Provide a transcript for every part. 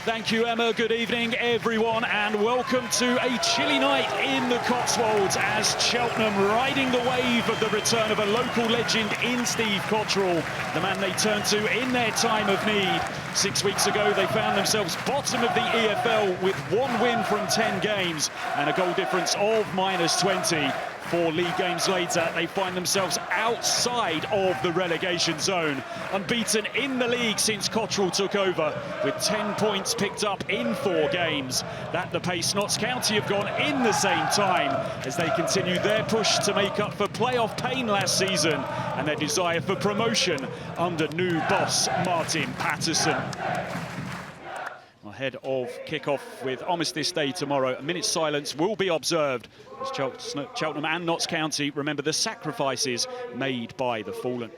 Thank you, Emma. Good evening, everyone, and welcome to a chilly night in the Cotswolds as Cheltenham riding the wave of the return of a local legend in Steve Cottrell, the man they turned to in their time of need. 6 weeks ago, they found themselves bottom of the EFL with 1 win from 10 games and a goal difference of -20. 4 league games later, they find themselves outside of the relegation zone. Unbeaten in the league since Cottrell took over, with 10 points picked up in 4 games. At the pace Notts County have gone in the same time as they continue their push to make up for playoff pain last season and their desire for promotion under new boss Martin Patterson. Ahead of kick-off with Armistice Day tomorrow, a minute's silence will be observed as Cheltenham and Notts County remember the sacrifices made by the fallen.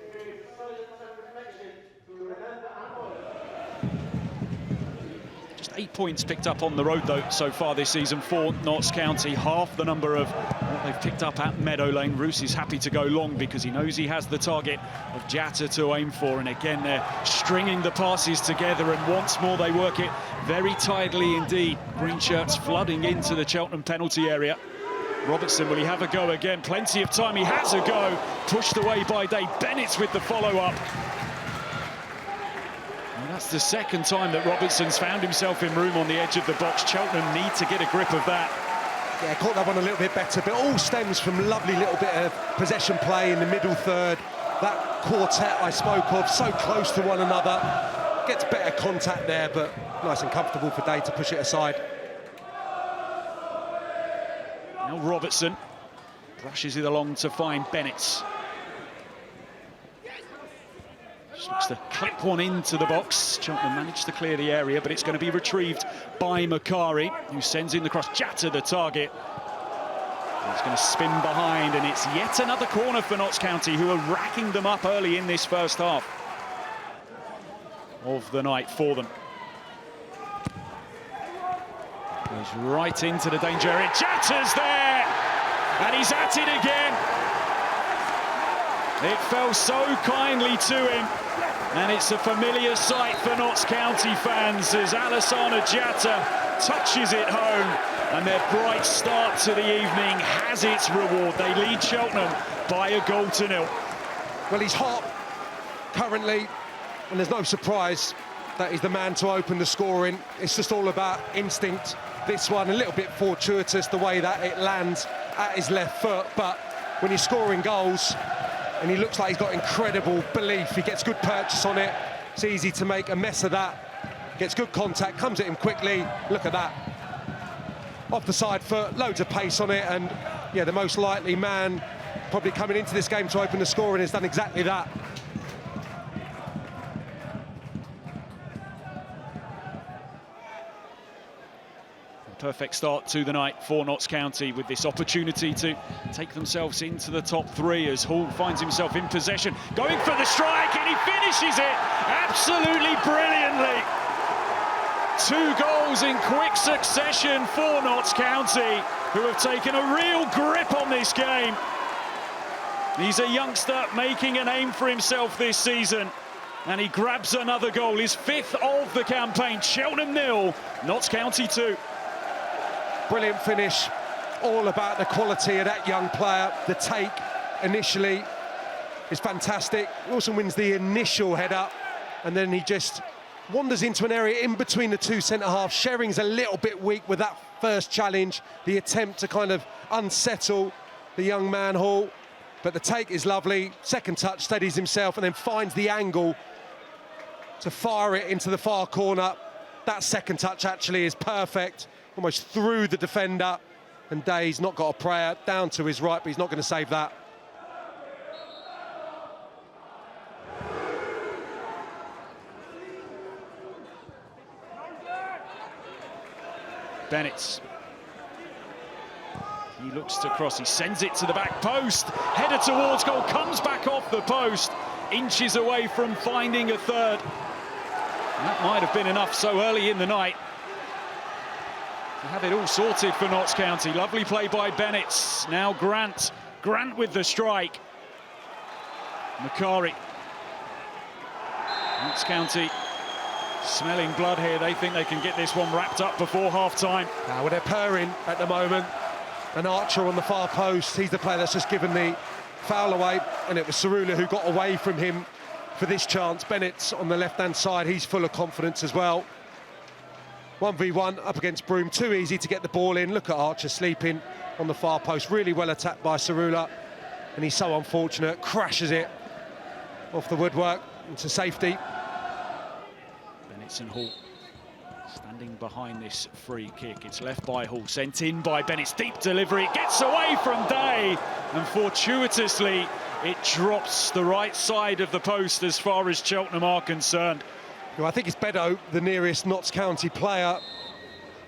Just 8 points picked up on the road, though, so far this season for Notts County, half the number of what they've picked up at Meadow Lane. Roos is happy to go long because he knows he has the target of Jatta to aim for, and again they're stringing the passes together, and once more they work it very tidily indeed. Green shirts flooding into the Cheltenham penalty area. Robertson, will he have a go again? Plenty of time, he has a go. Pushed away by Day. Bennett's with the follow-up. That's the second time that Robertson's found himself in room on the edge of the box. Cheltenham need to get a grip of that. Yeah, caught that one a little bit better, but all stems from lovely little bit of possession play in the middle third. That quartet I spoke of, so close to one another. Gets better contact there, but nice and comfortable for Day to push it aside. Now Robertson brushes it along to find Bennett. Just looks to clip one into the box. Cheltenham managed to clear the area, but it's going to be retrieved by Macari, who sends in the cross. Jatta the target. He's going to spin behind, and it's yet another corner for Notts County, who are racking them up early in this first half of the night for them. Goes right into the danger area. Jatta's there, and he's at it again. It fell so kindly to him, and it's a familiar sight for Notts County fans as Alassana Jatta touches it home, and their bright start to the evening has its reward. They lead Cheltenham by a goal to nil. Well, he's hot currently, and there's no surprise that he's the man to open the scoring. It's just all about instinct. This one a little bit fortuitous, the way that it lands at his left foot, but when you're scoring goals, and he looks like he's got incredible belief. He gets good purchase on it. It's easy to make a mess of that. Gets good contact, comes at him quickly. Look at that. Off the side foot, loads of pace on it, and yeah, the most likely man probably coming into this game to open the scoring has done exactly that. Perfect start to the night for Notts County with this opportunity to take themselves into the top 3 as Hall finds himself in possession, going for the strike, and he finishes it absolutely brilliantly. 2 goals in quick succession for Notts County, who have taken a real grip on this game. He's a youngster making a name for himself this season, and he grabs another goal, his 5th of the campaign. Cheltenham 0, Notts County 2. Brilliant finish, all about the quality of that young player. The take initially is fantastic. Wilson wins the initial head-up, and then he just wanders into an area in between the 2 centre-halves. Sherring's a little bit weak with that first challenge, the attempt to kind of unsettle the young man Hall, but the take is lovely. Second touch, steadies himself, and then finds the angle to fire it into the far corner. That second touch actually is perfect. Almost through the defender, and Day's not got a prayer, down to his right, but he's not going to save that. Bennett. He looks to cross, he sends it to the back post. Header towards goal, comes back off the post, inches away from finding a third. And that might have been enough so early in the night to have it all sorted for Notts County. Lovely play by Bennett. Now Grant with the strike. Macari. Notts County Smelling blood here. They think they can get this one wrapped up before half-time. Well, they're purring at the moment. An Archer on the far post. He's the player that's just given the foul away, and it was Cerula who got away from him for this chance. Bennett's on the left-hand side. He's full of confidence as well. 1v1 up against Broom. Too easy to get the ball in. Look at Archer sleeping on the far post. Really well attacked by Cerula, and he's so unfortunate. Crashes it off the woodwork into safety. Bennett and Hall standing behind this free kick. It's left by Hall, sent in by Bennett's deep delivery. It gets away from Day, and fortuitously it drops the right side of the post as far as Cheltenham are concerned. Well, I think it's Beddoe, the nearest Notts County player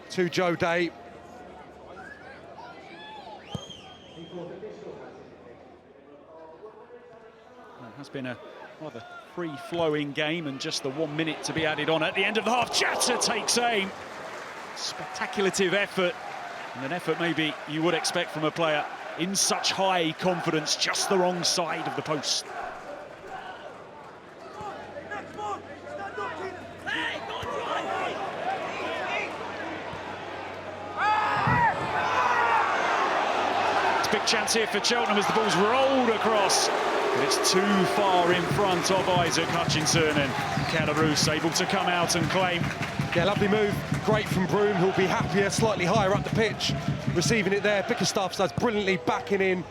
to Joe Day. It has been a rather free-flowing game, and just the 1 minute to be added on at the end of the half. Chatter takes aim. Spectaculative effort, and an effort maybe you would expect from a player in such high confidence, just the wrong side of the post. Big chance here for Cheltenham as the ball's rolled across, but it's too far in front of Isaac Hutchinson, and Cheltenham's able to come out and claim. Yeah, lovely move, great from Broom, who'll be happier slightly higher up the pitch, receiving it there. Bickerstaff does brilliantly, backing in,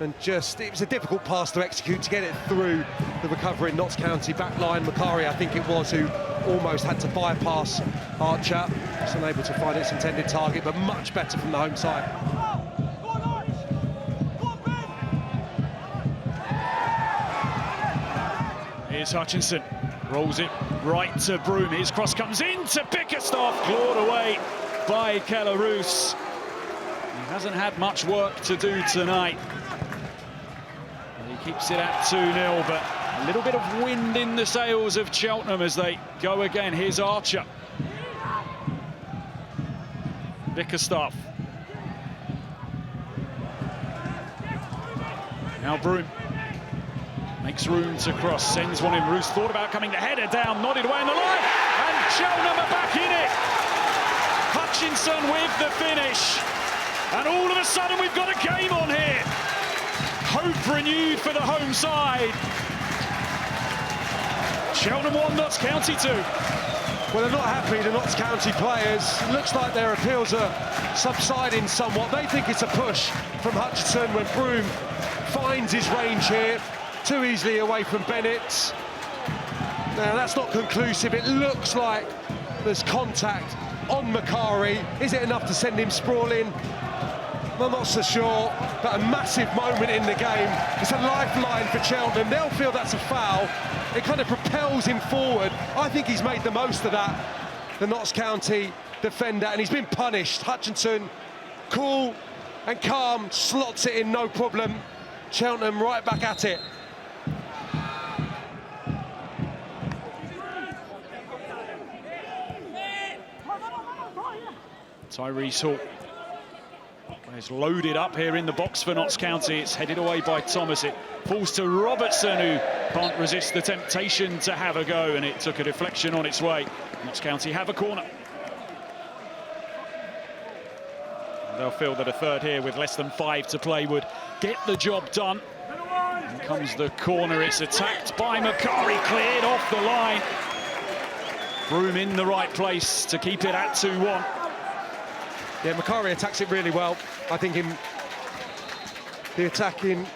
and just, it was a difficult pass to execute to get it through the recovering Notts County back line. Macari, I think it was, who almost had to bypass Archer. It's unable to find its intended target, but much better from the home side. Here's Hutchinson, rolls it right to Broom. His cross comes into Bickerstaff, clawed away by Cheltenham. He hasn't had much work to do tonight. And he keeps it at 2-0, but a little bit of wind in the sails of Cheltenham as they go again. Here's Archer. Bickerstaff. Now Broom. Makes room to cross, sends one in. Roos thought about coming, the header down, nodded away on the line, and Cheltenham are back in it. Hutchinson with the finish, and all of a sudden we've got a game on here. Hope renewed for the home side. Cheltenham 1, Notts County 2. Well, they're not happy, the Notts County players. Looks like their appeals are subsiding somewhat. They think it's a push from Hutchinson when Broom finds his range here. Too easily away from Bennett. Now, that's not conclusive. It looks like there's contact on Macari. Is it enough to send him sprawling? I'm not so sure, but a massive moment in the game. It's a lifeline for Cheltenham. They'll feel that's a foul. It kind of propels him forward. I think he's made the most of that, the Notts County defender, and he's been punished. Hutchinson, cool and calm, slots it in, no problem. Cheltenham right back at it. Tyrese Hall is loaded up here in the box for Notts County. It's headed away by Thomas. It falls to Robertson, who can't resist the temptation to have a go, and it took a deflection on its way. Notts County have a corner. And they'll feel that a third here with less than 5 to play would get the job done. And comes the corner. It's attacked by Macari, cleared off the line. Broom in the right place to keep it at 2-1. Yeah, Macari attacks it really well. I think in the attacking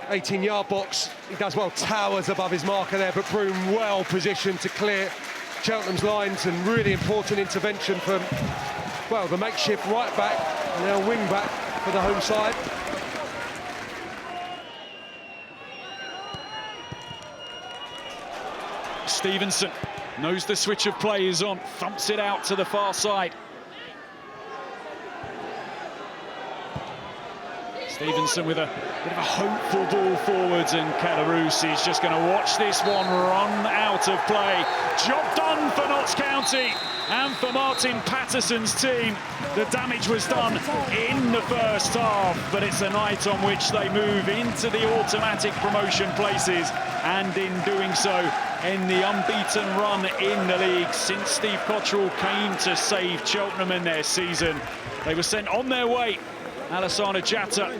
18-yard box, he does well, towers above his marker there, but Broom well positioned to clear Cheltenham's lines, and really important intervention from, well, the makeshift right back, and now wing back for the home side. Stevenson knows the switch of play is on, thumps it out to the far side. Stevenson with a bit of a hopeful ball forwards, and Calaroos is just going to watch this one run out of play. Job done for Notts County and for Martin Patterson's team. The damage was done in the first half, but it's a night on which they move into the automatic promotion places, and in doing so, in the unbeaten run in the league since Steve Cottrell came to save Cheltenham in their season. They were sent on their way. Alassana Jatta,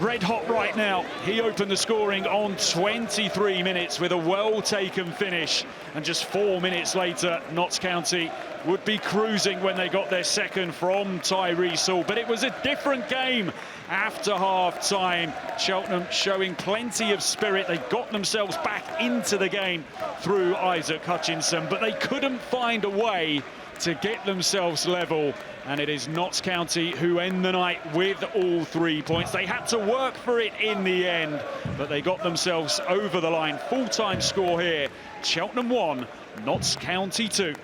red hot right now. He opened the scoring on 23 minutes with a well-taken finish. And just 4 minutes later, Notts County would be cruising when they got their second from Tyrese Hall. But it was a different game after half-time. Cheltenham showing plenty of spirit. They got themselves back into the game through Isaac Hutchinson, but they couldn't find a way to get themselves level. And it is Notts County who end the night with all 3 points. They had to work for it in the end, but they got themselves over the line. Full-time score here. Cheltenham 1, Notts County 2.